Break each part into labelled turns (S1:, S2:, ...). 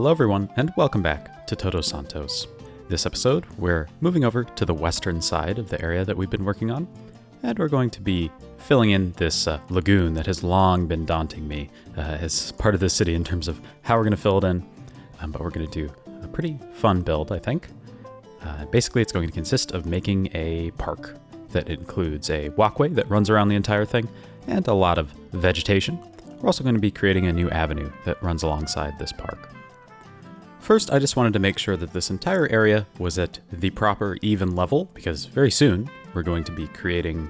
S1: Hello everyone, and welcome back to Todos Santos. This episode, we're moving over to the western side of the area that we've been working on, and we're going to be filling in this lagoon that has long been daunting me as part of the city in terms of how we're going to fill it in, but we're going to do a pretty fun build, I think. Basically, it's going to consist of making a park that includes a walkway that runs around the entire thing, and a lot of vegetation. We're also going to be creating a new avenue that runs alongside this park. First, I just wanted to make sure that this entire area was at the proper even level, because very soon we're going to be creating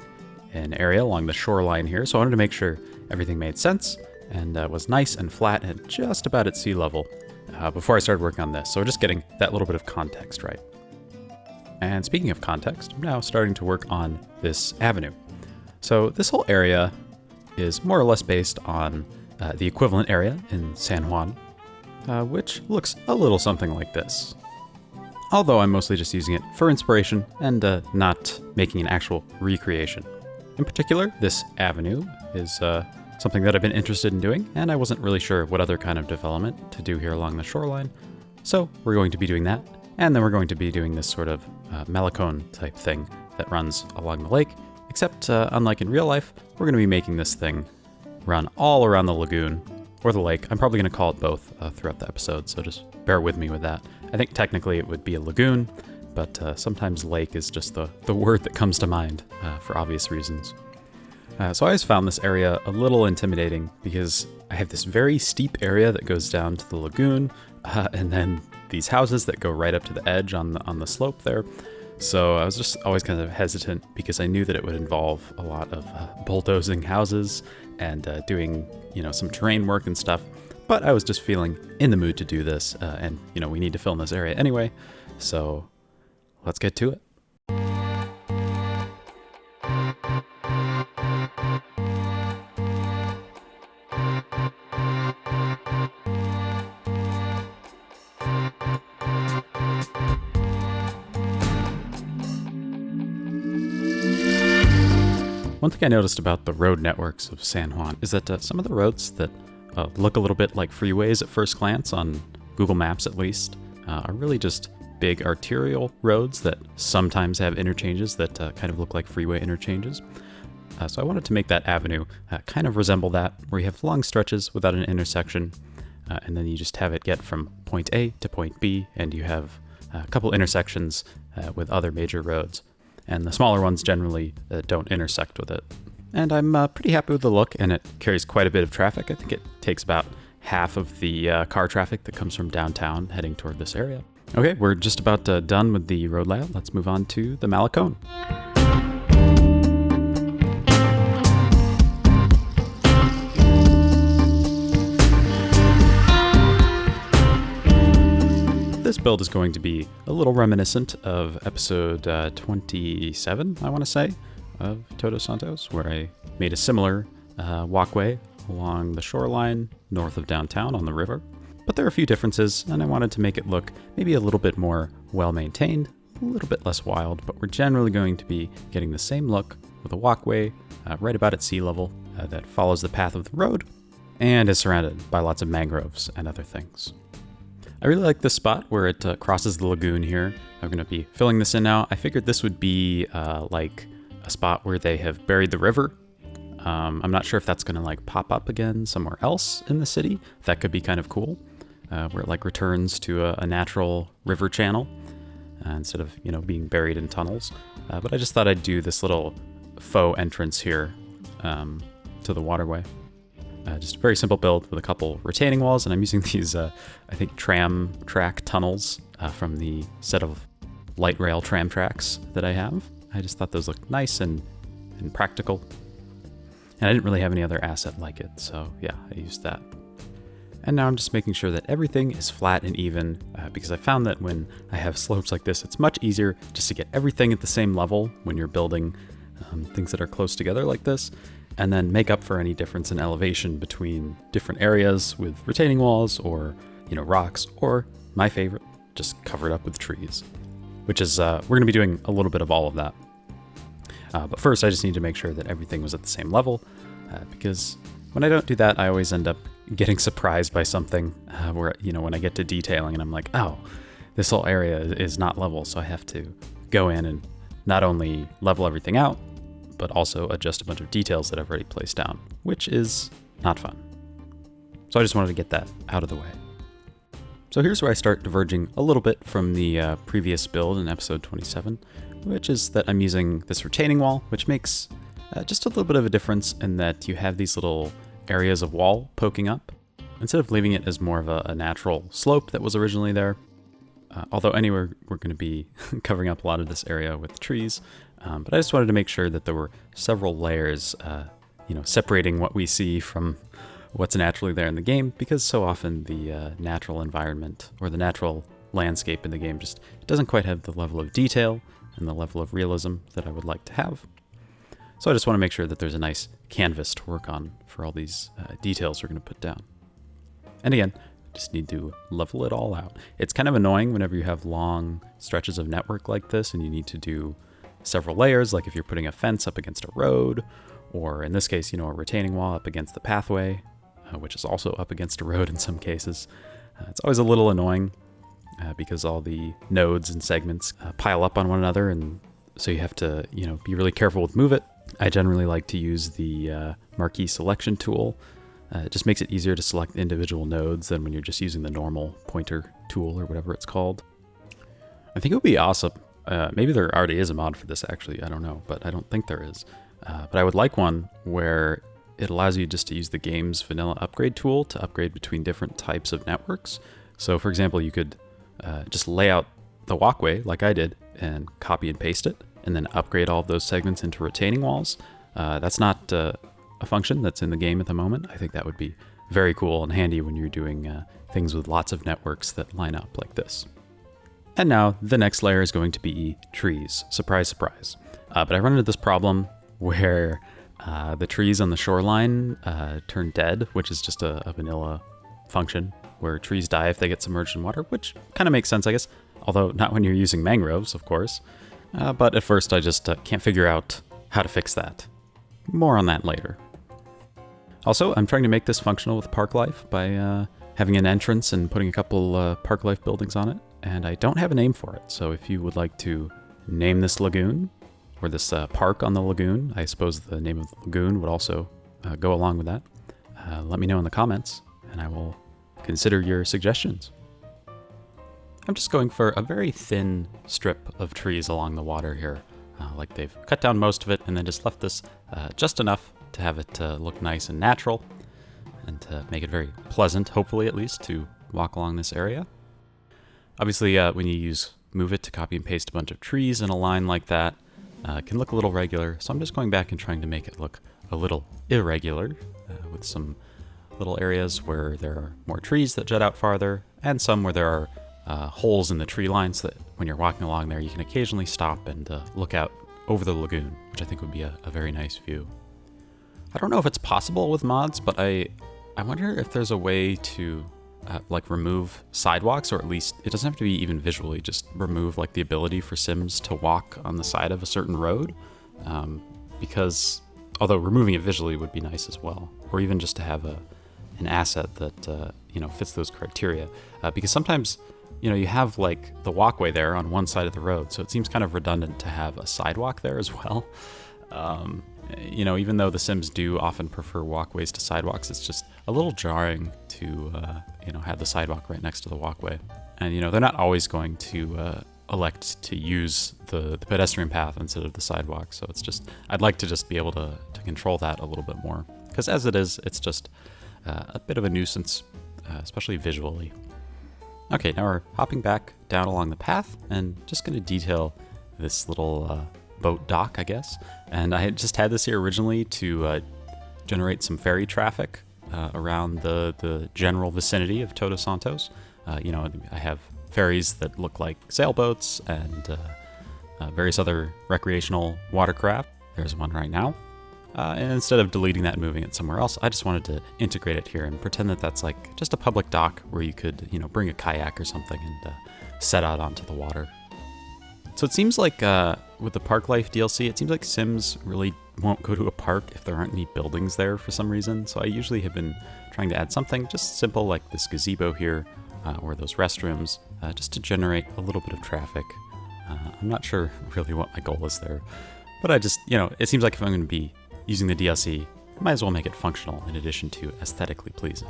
S1: an area along the shoreline here, so I wanted to make sure everything made sense and was nice and flat and just about at sea level before I started working on this. So we're just getting that little bit of context right. And speaking of context, I'm now starting to work on this avenue. So this whole area is more or less based on the equivalent area in San Juan, which looks a little something like this. Although I'm mostly just using it for inspiration and not making an actual recreation. In particular, this avenue is something that I've been interested in doing, and I wasn't really sure what other kind of development to do here along the shoreline. So we're going to be doing that, and then we're going to be doing this sort of lagoon type thing that runs along the lake. Except, unlike in real life, we're going to be making this thing run all around the lagoon, or the lake. I'm probably going to call it both throughout the episode, so just bear with me with that. I think technically it would be a lagoon, but sometimes lake is just the word that comes to mind for obvious reasons. So I always found this area a little intimidating because I have this very steep area that goes down to the lagoon, and then these houses that go right up to the edge on the slope there. So I was just always kind of hesitant because I knew that it would involve a lot of bulldozing houses and doing, some terrain work and stuff. But I was just feeling in the mood to do this, and we need to fill in this area anyway. So let's get to it. One thing I noticed about the road networks of San Juan is that some of the roads that look a little bit like freeways at first glance, on Google Maps at least, are really just big arterial roads that sometimes have interchanges that kind of look like freeway interchanges. So I wanted to make that avenue kind of resemble that, where you have long stretches without an intersection, and then you just have it get from point A to point B, and you have a couple intersections with other major roads. And the smaller ones generally don't intersect with it. And I'm pretty happy with the look, and it carries quite a bit of traffic. I think it takes about half of the car traffic that comes from downtown heading toward this area. Okay, we're just about done with the road layout. Let's move on to the lagoon. This build is going to be a little reminiscent of episode 27, I want to say, of Todos Santos, where I made a similar walkway along the shoreline north of downtown on the river. But there are a few differences, and I wanted to make it look maybe a little bit more well-maintained, a little bit less wild, but we're generally going to be getting the same look with a walkway right about at sea level that follows the path of the road and is surrounded by lots of mangroves and other things. I really like this spot where it crosses the lagoon here. I'm going to be filling this in now. I figured this would be like a spot where they have buried the river. I'm not sure if that's going to pop up again somewhere else in the city. That could be kind of cool, where it returns to a natural river channel instead of being buried in tunnels. But I just thought I'd do this little faux entrance here to the waterway. Just a very simple build with a couple retaining walls, and I'm using these, I think, tram track tunnels from the set of light rail tram tracks that I have. I just thought those looked nice and practical, and I didn't really have any other asset like it, so yeah, I used that. And now I'm just making sure that everything is flat and even, because I found that when I have slopes like this, it's much easier just to get everything at the same level when you're building things that are close together like this, and then make up for any difference in elevation between different areas with retaining walls or, rocks, or my favorite, just covered up with trees, which is, we're going to be doing a little bit of all of that. But first, I just need to make sure that everything was at the same level, because When I don't do that, I always end up getting surprised by something where, when I get to detailing and I'm like, oh, this whole area is not level, so I have to go in and not only level everything out, but also adjust a bunch of details that I've already placed down, which is not fun. So I just wanted to get that out of the way. So here's where I start diverging a little bit from the previous build in episode 27, which is that I'm using this retaining wall, which makes just a little bit of a difference in that you have these little areas of wall poking up, instead of leaving it as more of a natural slope that was originally there. Although anyway, we're going to be covering up a lot of this area with trees, but I just wanted to make sure that there were several layers, separating what we see from what's naturally there in the game, because so often the natural environment or the natural landscape in the game just doesn't quite have the level of detail and the level of realism that I would like to have. So I just want to make sure that there's a nice canvas to work on for all these details we're going to put down. And again, just need to level it all out. It's kind of annoying whenever you have long stretches of network like this and you need to do several layers, like if you're putting a fence up against a road, or in this case, a retaining wall up against the pathway, which is also up against a road in some cases. It's always a little annoying because all the nodes and segments pile up on one another, and so you have to, be really careful with move it. I generally like to use the marquee selection tool. It just makes it easier to select individual nodes than when you're just using the normal pointer tool or whatever it's called. I think it would be awesome. Maybe there already is a mod for this, actually. I don't know, but I don't think there is. But I would like one where it allows you just to use the game's vanilla upgrade tool to upgrade between different types of networks. So, for example, you could just lay out the walkway like I did and copy and paste it, and then upgrade all of those segments into retaining walls. That's not a function that's in the game at the moment. I think that would be very cool and handy when you're doing things with lots of networks that line up like this. And now the next layer is going to be trees. Surprise, surprise. But I run into this problem where the trees on the shoreline turn dead, which is just a vanilla function where trees die if they get submerged in water, which kind of makes sense, I guess. Although not when you're using mangroves, of course. But at first I just can't figure out how to fix that. More on that later. Also, I'm trying to make this functional with park life by having an entrance and putting a couple park life buildings on it. And I don't have a name for it, so if you would like to name this lagoon, or this park on the lagoon, I suppose the name of the lagoon would also go along with that, let me know in the comments, and I will consider your suggestions. I'm just going for a very thin strip of trees along the water here, like they've cut down most of it and then just left this just enough to have it look nice and natural, and to make it very pleasant, hopefully at least, to walk along this area. Obviously, when you use Move It to copy and paste a bunch of trees in a line like that, it can look a little regular, so I'm just going back and trying to make it look a little irregular, with some little areas where there are more trees that jut out farther, and some where there are holes in the tree line, so that when you're walking along there, you can occasionally stop and look out over the lagoon, which I think would be a very nice view. I don't know if it's possible with mods, but I wonder if there's a way to remove sidewalks, or at least it doesn't have to be even visually, just remove the ability for Sims to walk on the side of a certain road, because although removing it visually would be nice as well, or even just to have an asset that fits those criteria, because sometimes you have the walkway there on one side of the road, so it seems kind of redundant to have a sidewalk there as well. Even though the Sims do often prefer walkways to sidewalks, it's just a little jarring to, have the sidewalk right next to the walkway. And, they're not always going to elect to use the pedestrian path instead of the sidewalk. So it's just, I'd like to just be able to control that a little bit more. Because as it is, it's just a bit of a nuisance, especially visually. Okay, now we're hopping back down along the path and just going to detail this little boat dock, I guess. And I had just had this here originally to generate some ferry traffic around the general vicinity of Todos Santos. I have ferries that look like sailboats and various other recreational watercraft. There's one right now. And instead of deleting that and moving it somewhere else, I just wanted to integrate it here and pretend that that's just a public dock where you could, bring a kayak or something and set out onto the water. So it seems like with the Park Life DLC, it seems like Sims really won't go to a park if there aren't any buildings there for some reason. So I usually have been trying to add something just simple like this gazebo here or those restrooms just to generate a little bit of traffic. I'm not sure really what my goal is there, but I just, it seems like if I'm going to be using the DLC, I might as well make it functional in addition to aesthetically pleasing.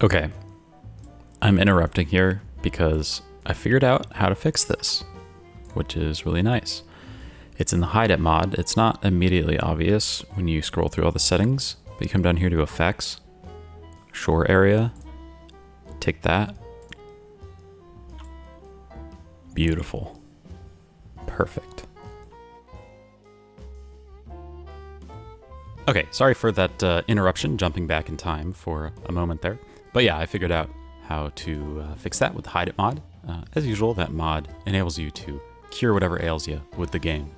S1: Okay, I'm interrupting here because I figured out how to fix this, which is really nice. It's in the Hide It mod. It's not immediately obvious when you scroll through all the settings, but you come down here to Effects, Shore Area, take that. Beautiful. Perfect. Okay, sorry for that interruption, jumping back in time for a moment there. But yeah, I figured out how to fix that with the Hide It mod. As usual, that mod enables you to cure whatever ails you with the game.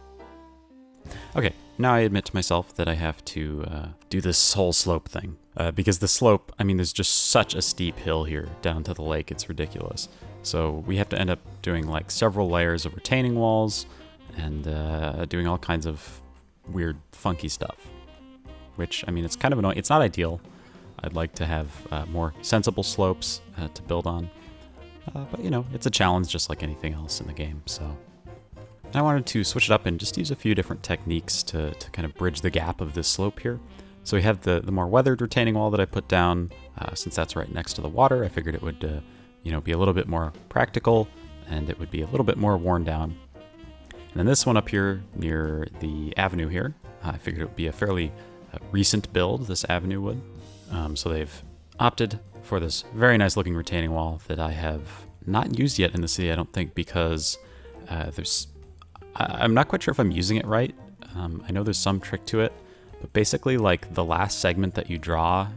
S1: Okay, now I admit to myself that I have to do this whole slope thing. Because the slope, there's just such a steep hill here down to the lake, it's ridiculous. So we have to end up doing like several layers of retaining walls and doing all kinds of weird, funky stuff. Which, it's kind of annoying. It's not ideal. I'd like to have more sensible slopes to build on. But, it's a challenge just like anything else in the game, so. I wanted to switch it up and just use a few different techniques to kind of bridge the gap of this slope here. So we have the more weathered retaining wall that I put down. Since that's right next to the water, I figured it would, be a little bit more practical and it would be a little bit more worn down. And then this one up here near the avenue here, I figured it would be a fairly recent build, this avenue would. So they've opted for this very nice looking retaining wall that I have not used yet in the city, I don't think, because I'm not quite sure if I'm using it right. I know there's some trick to it, but basically like the last segment that you draw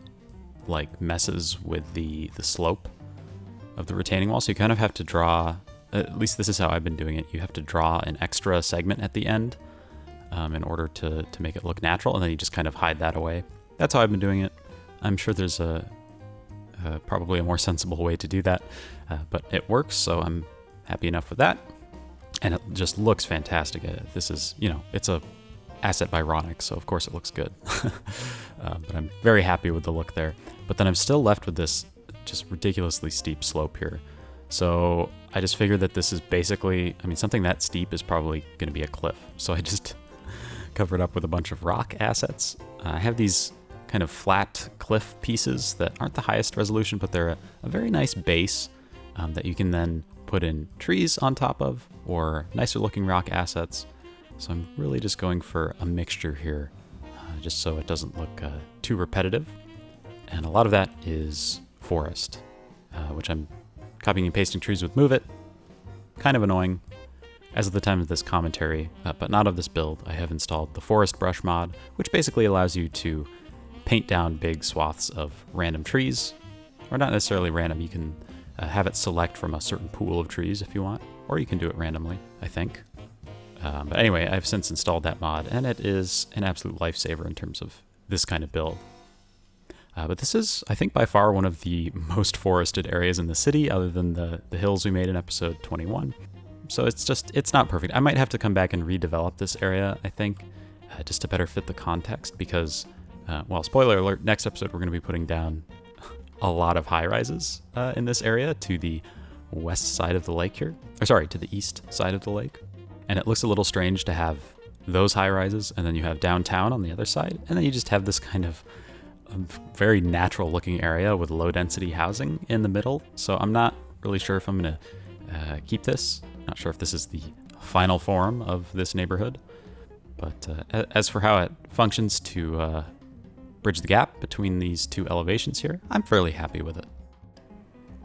S1: like messes with the slope of the retaining wall. So you kind of have to draw, at least this is how I've been doing it, you have to draw an extra segment at the end in order to make it look natural, and then you just kind of hide that away. That's how I've been doing it. I'm sure there's probably a more sensible way to do that, but it works, so I'm happy enough with that. And it just looks fantastic. This is, it's a asset by Ronick, so of course it looks good. But I'm very happy with the look there. But then I'm still left with this just ridiculously steep slope here. So I just figured that this is basically, something that steep is probably going to be a cliff. So I just covered up with a bunch of rock assets. I have these kind of flat cliff pieces that aren't the highest resolution, but they're a very nice base that you can then put in trees on top of, or nicer looking rock assets. So I'm really just going for a mixture here, just so it doesn't look too repetitive. And a lot of that is forest, which I'm copying and pasting trees with Move It. Kind of annoying. As of the time of this commentary, but not of this build, I have installed the Forest Brush mod, which basically allows you to paint down big swaths of random trees, or not necessarily random. You can have it select from a certain pool of trees if you want, or you can do it randomly, I think. But anyway, I've since installed that mod, and it is an absolute lifesaver in terms of this kind of build. But this is, I think, by far one of the most forested areas in the city, other than the hills we made in episode 21. So it's not perfect. I might have to come back and redevelop this area, I think, just to better fit the context, because, well, spoiler alert, next episode we're going to be putting down a lot of high-rises in this area to the west side of the lake here. Or sorry, to the east side of the lake. And it looks a little strange to have those high-rises, and then you have downtown on the other side, and then you just have this kind of very natural-looking area with low-density housing in the middle. So I'm not really sure if I'm going to keep this. Not sure if this is the final form of this neighborhood. But as for how it functions to bridge the gap between these two elevations here, I'm fairly happy with it.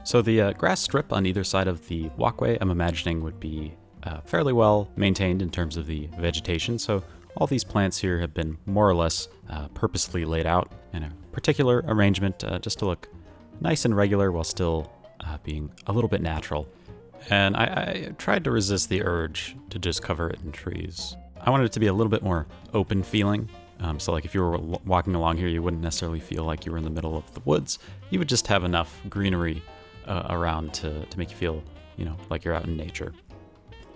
S1: So the grass strip on either side of the walkway, I'm imagining would be fairly well maintained in terms of the vegetation. So all these plants here have been more or less purposely laid out in a particular arrangement just to look nice and regular while still being a little bit natural. And I tried to resist the urge to just cover it in trees. I wanted it to be a little bit more open feeling. So like if you were walking along here, you wouldn't necessarily feel like you were in the middle of the woods. You would just have enough greenery around to make you feel, like you're out in nature.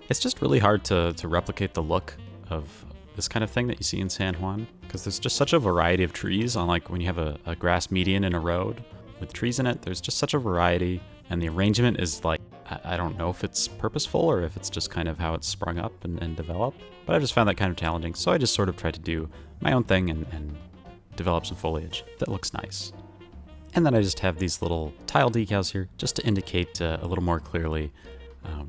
S1: It's just really hard to replicate the look of this kind of thing that you see in San Juan, because there's just such a variety of trees on, like, when you have a grass median in a road with trees in it, there's just such a variety, and the arrangement is like, I don't know if it's purposeful or if it's just kind of how it's sprung up and developed, but I just found that kind of challenging, so I just sort of tried to do my own thing and develop some foliage that looks nice. And then I just have these little tile decals here just to indicate a little more clearly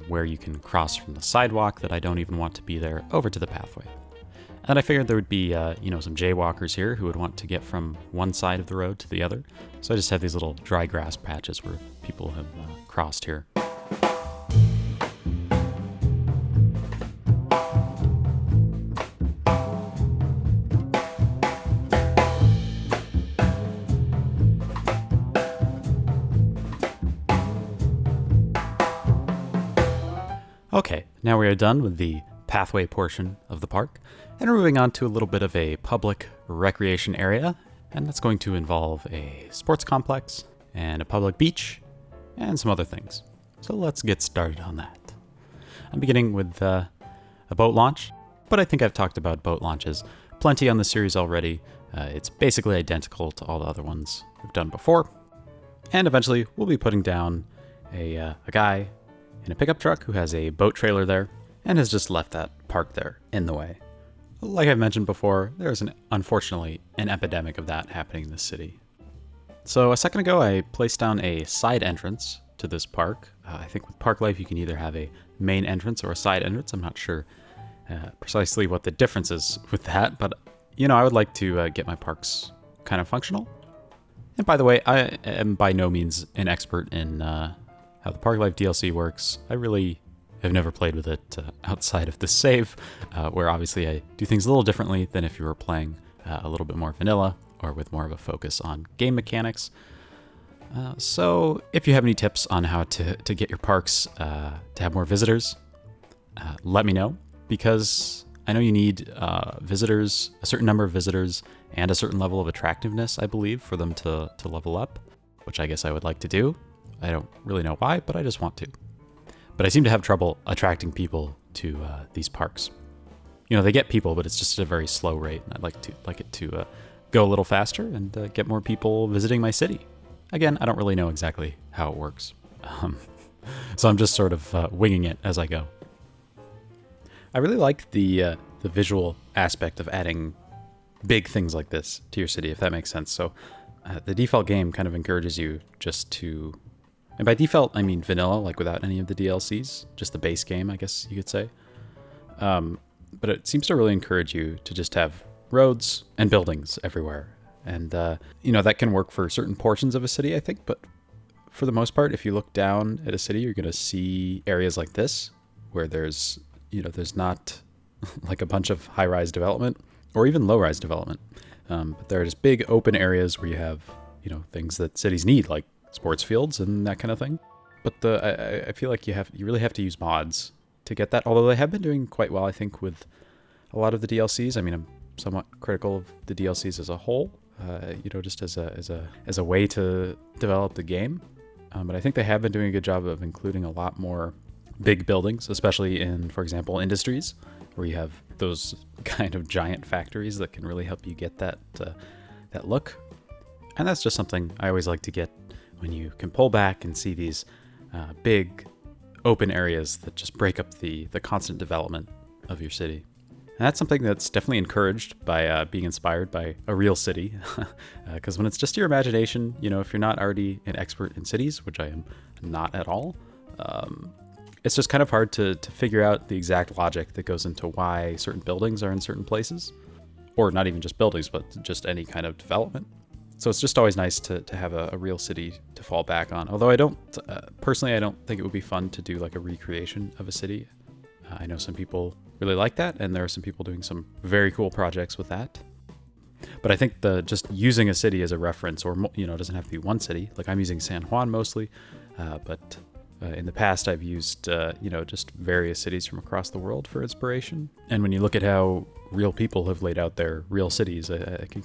S1: where you can cross from the sidewalk that I don't even want to be there over to the pathway. And I figured there would be, some jaywalkers here who would want to get from one side of the road to the other. So I just have these little dry grass patches where people have crossed here. Okay, now we are done with the pathway portion of the park, and we're moving on to a little bit of a public recreation area, and that's going to involve a sports complex and a public beach and some other things. So let's get started on that. I'm beginning with a boat launch, but I think I've talked about boat launches plenty on the series already. It's basically identical to all the other ones we've done before, and eventually we'll be putting down a guy in a pickup truck who has a boat trailer there and has just left that parked there in the way. Like I've mentioned before, there's unfortunately an epidemic of that happening in the city. So a second ago, I placed down a side entrance to this park. I think with Park Life, you can either have a main entrance or a side entrance. I'm not sure precisely what the difference is with that, but I would like to get my parks kind of functional. And by the way, I am by no means an expert in how the Park Life DLC works. I really have never played with it outside of the save, where obviously I do things a little differently than if you were playing a little bit more vanilla or with more of a focus on game mechanics. So if you have any tips on how to get your parks to have more visitors, let me know, because I know you need visitors, a certain number of visitors, and a certain level of attractiveness, I believe, for them to level up, which I guess I would like to do. I don't really know why, but I just want to. But I seem to have trouble attracting people to these parks. They get people, but it's just at a very slow rate. And I'd like it to go a little faster and get more people visiting my city. Again, I don't really know exactly how it works. So I'm just sort of winging it as I go. I really like the visual aspect of adding big things like this to your city, if that makes sense. So the default game kind of encourages you just to... And by default, I mean vanilla, like without any of the DLCs, just the base game, I guess you could say. But it seems to really encourage you to just have roads and buildings everywhere. And, that can work for certain portions of a city, I think. But for the most part, if you look down at a city, you're going to see areas like this, where there's not like a bunch of high-rise development or even low-rise development. But there are just big open areas where you have, things that cities need, like sports fields and that kind of thing. But I feel like you really have to use mods to get that, although they have been doing quite well, I think, with a lot of the DLCs. I mean, I'm somewhat critical of the DLCs as a whole, just as a way to develop the game. But I think they have been doing a good job of including a lot more big buildings, especially in, for example, industries, where you have those kind of giant factories that can really help you get that look. And that's just something I always like to get when you can pull back and see these big open areas that just break up the constant development of your city. And that's something that's definitely encouraged by being inspired by a real city. Because when it's just your imagination, if you're not already an expert in cities, which I am not at all, it's just kind of hard to figure out the exact logic that goes into why certain buildings are in certain places. Or not even just buildings, but just any kind of development. So it's just always nice to have a real city to fall back on. Although I don't think it would be fun to do like a recreation of a city. I know some people really like that, and there are some people doing some very cool projects with that. But I think just using a city as a reference, or it doesn't have to be one city. Like I'm using San Juan mostly, but in the past I've used just various cities from across the world for inspiration. And when you look at how real people have laid out their real cities, it can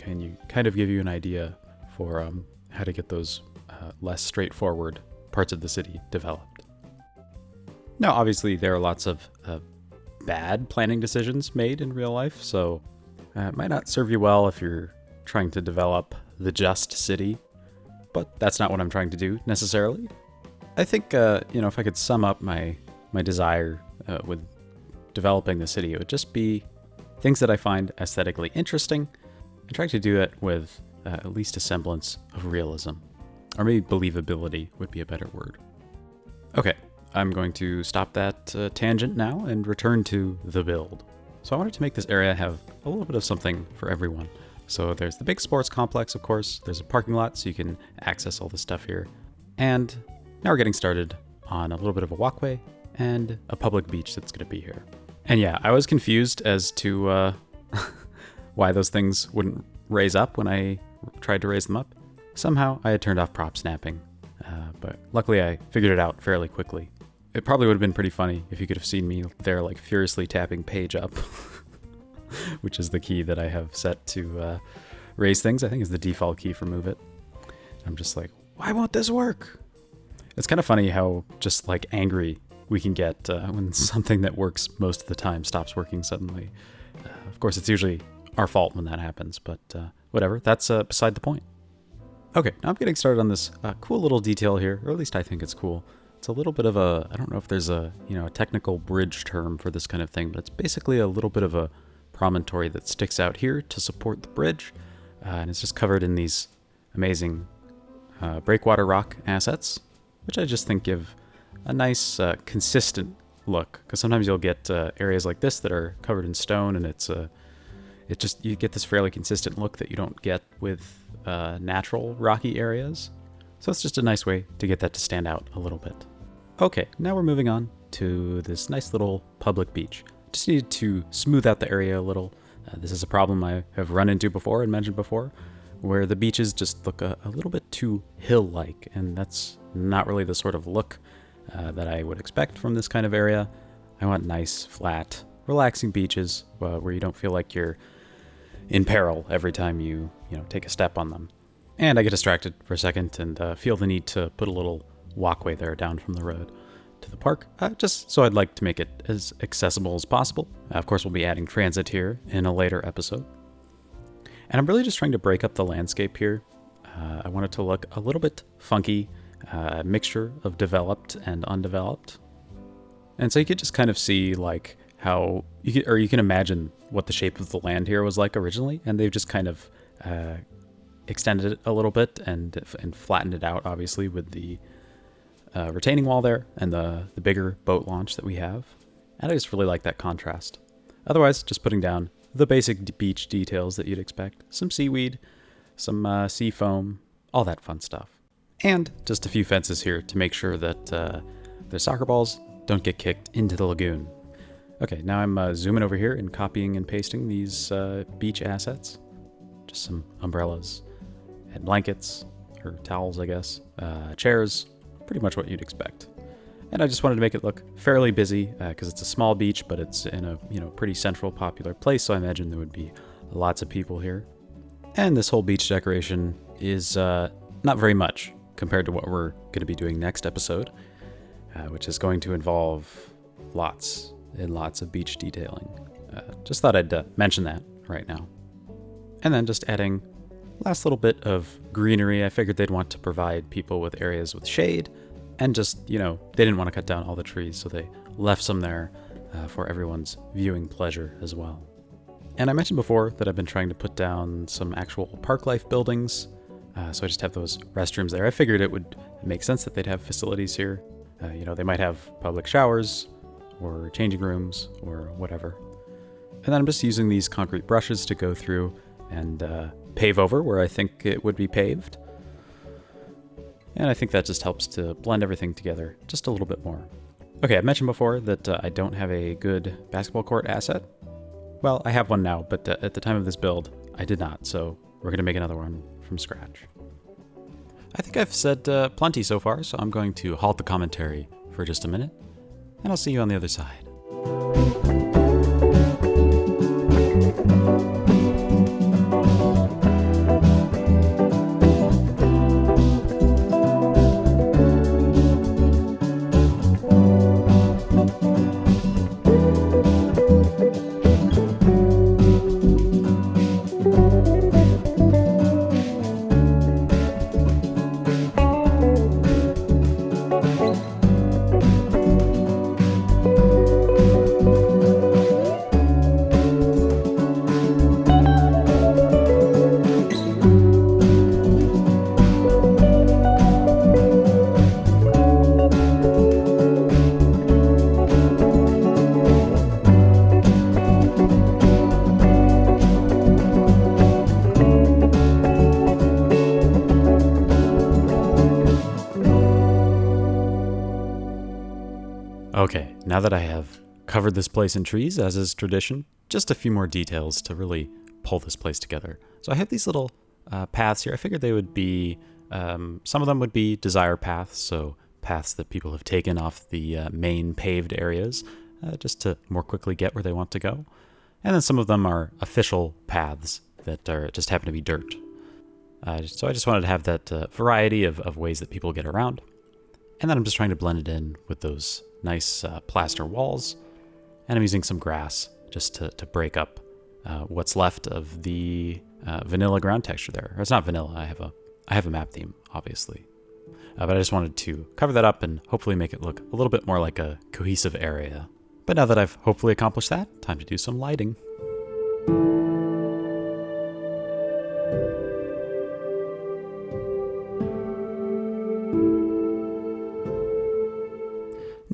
S1: kind of give you an idea for how to get those less straightforward parts of the city developed. Now, obviously, there are lots of bad planning decisions made in real life, so it might not serve you well if you're trying to develop the just city, but that's not what I'm trying to do necessarily. I think, if I could sum up my desire with developing the city, it would just be things that I find aesthetically interesting and try to do it with at least a semblance of realism. Or maybe believability would be a better word. Okay, I'm going to stop that tangent now and return to the build. So I wanted to make this area have a little bit of something for everyone. So there's the big sports complex, of course. There's a parking lot so you can access all the stuff here. And now we're getting started on a little bit of a walkway and a public beach that's going to be here. And yeah, I was confused as to why those things wouldn't raise up when I tried to raise them up. Somehow I had turned off prop snapping, but luckily I figured it out fairly quickly. It probably would have been pretty funny if you could have seen me there like furiously tapping page up, which is the key that I have set to raise things. I think is the default key for move it. I'm just like, why won't this work? It's kind of funny how just like angry we can get when something that works most of the time stops working suddenly. Of course, it's usually our fault when that happens, but whatever, that's beside the point. Okay, now I'm getting started on this cool little detail here, or at least I think it's cool. It's a little bit of a, I don't know if there's a technical bridge term for this kind of thing, but it's basically a little bit of a promontory that sticks out here to support the bridge, and it's just covered in these amazing breakwater rock assets, which I just think give a nice consistent look, because sometimes you'll get areas like this that are covered in stone, and you get this fairly consistent look that you don't get with natural rocky areas. So it's just a nice way to get that to stand out a little bit. Okay, now we're moving on to this nice little public beach. Just needed to smooth out the area a little. This is a problem I have run into before and mentioned before, where the beaches just look a little bit too hill-like, and that's not really the sort of look that I would expect from this kind of area. I want nice, flat, relaxing beaches where you don't feel like you're in peril every time you take a step on them. And I get distracted for a second and feel the need to put a little walkway there down from the road to the park, just so I'd like to make it as accessible as possible. Of course, we'll be adding transit here in a later episode. And I'm really just trying to break up the landscape here. I want it to look a little bit funky, a mixture of developed and undeveloped. And so you could just kind of see like how you can imagine what the shape of the land here was like originally, and they've just kind of extended it a little bit and flattened it out, obviously, with the retaining wall there and the bigger boat launch that we have. And I just really like that contrast. Otherwise, just putting down the basic beach details that you'd expect. Some seaweed, some sea foam, all that fun stuff. And just a few fences here to make sure that the soccer balls don't get kicked into the lagoon. Okay, now I'm zooming over here and copying and pasting these beach assets. Just some umbrellas and blankets, or towels, I guess, chairs, pretty much what you'd expect. And I just wanted to make it look fairly busy because it's a small beach, but it's in a pretty central, popular place, so I imagine there would be lots of people here. And this whole beach decoration is not very much compared to what we're going to be doing next episode, which is going to involve lots and lots of beach detailing. Just thought I'd mention that right now. And then just adding last little bit of greenery. I figured they'd want to provide people with areas with shade, and just, they didn't want to cut down all the trees, so they left some there for everyone's viewing pleasure as well. And I mentioned before that I've been trying to put down some actual park life buildings, so I just have those restrooms there. I figured it would make sense that they'd have facilities here. They might have public showers or changing rooms or whatever. And then I'm just using these concrete brushes to go through and pave over where I think it would be paved. And I think that just helps to blend everything together just a little bit more. Okay, I mentioned before that I don't have a good basketball court asset. Well, I have one now, but at the time of this build, I did not, so we're going to make another one from scratch. I think I've said plenty so far, so I'm going to halt the commentary for just a minute, and I'll see you on the other side. Okay, now that I have covered this place in trees, as is tradition, just a few more details to really pull this place together. So I have these little paths here. I figured they would be, some of them would be desire paths, so paths that people have taken off the main paved areas just to more quickly get where they want to go. And then some of them are official paths that are just happen to be dirt. So I just wanted to have that variety of ways that people get around. And then I'm just trying to blend it in with those nice plaster walls. And I'm using some grass just to break up what's left of the vanilla ground texture there. Or it's not vanilla, I have a map theme, obviously. But I just wanted to cover that up and hopefully make it look a little bit more like a cohesive area. But now that I've hopefully accomplished that, time to do some lighting.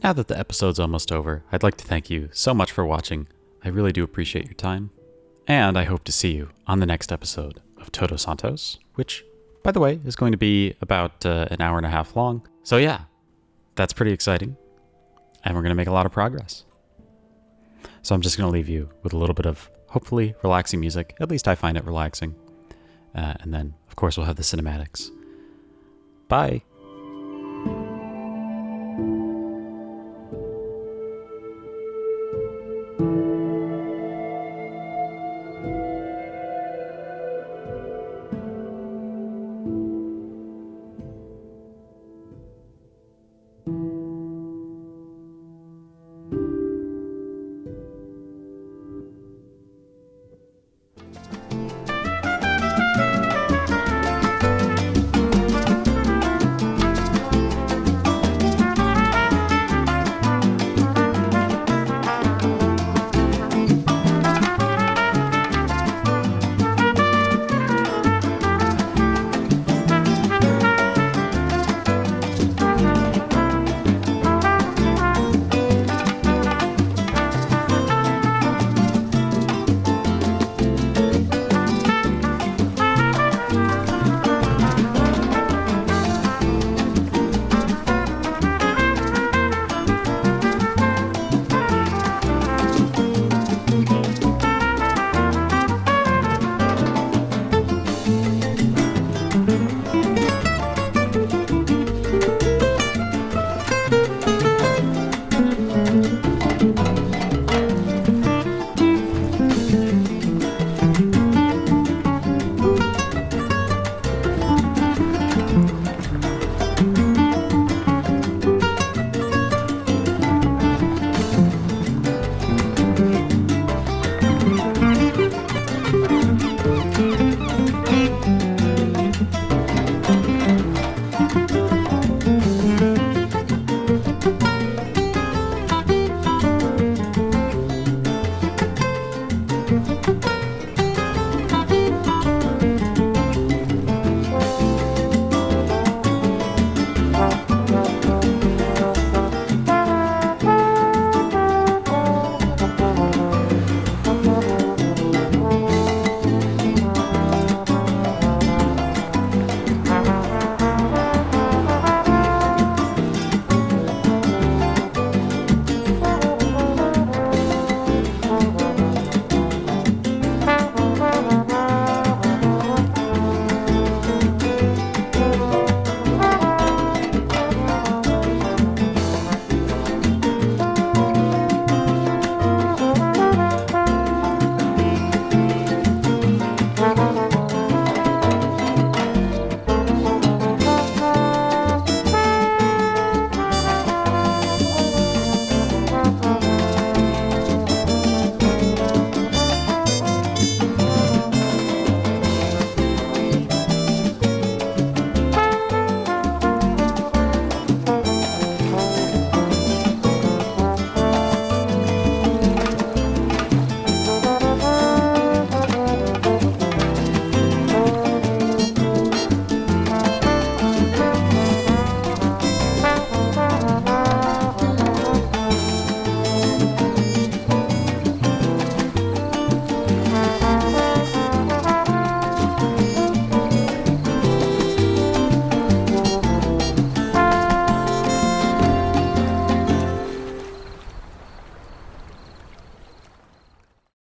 S1: Now that the episode's almost over, I'd like to thank you so much for watching. I really do appreciate your time. And I hope to see you on the next episode of Todos Santos, which, by the way, is going to be about an hour and a half long. So yeah, that's pretty exciting. And we're going to make a lot of progress. So I'm just going to leave you with a little bit of hopefully relaxing music. At least I find it relaxing. And then, of course, we'll have the cinematics. Bye.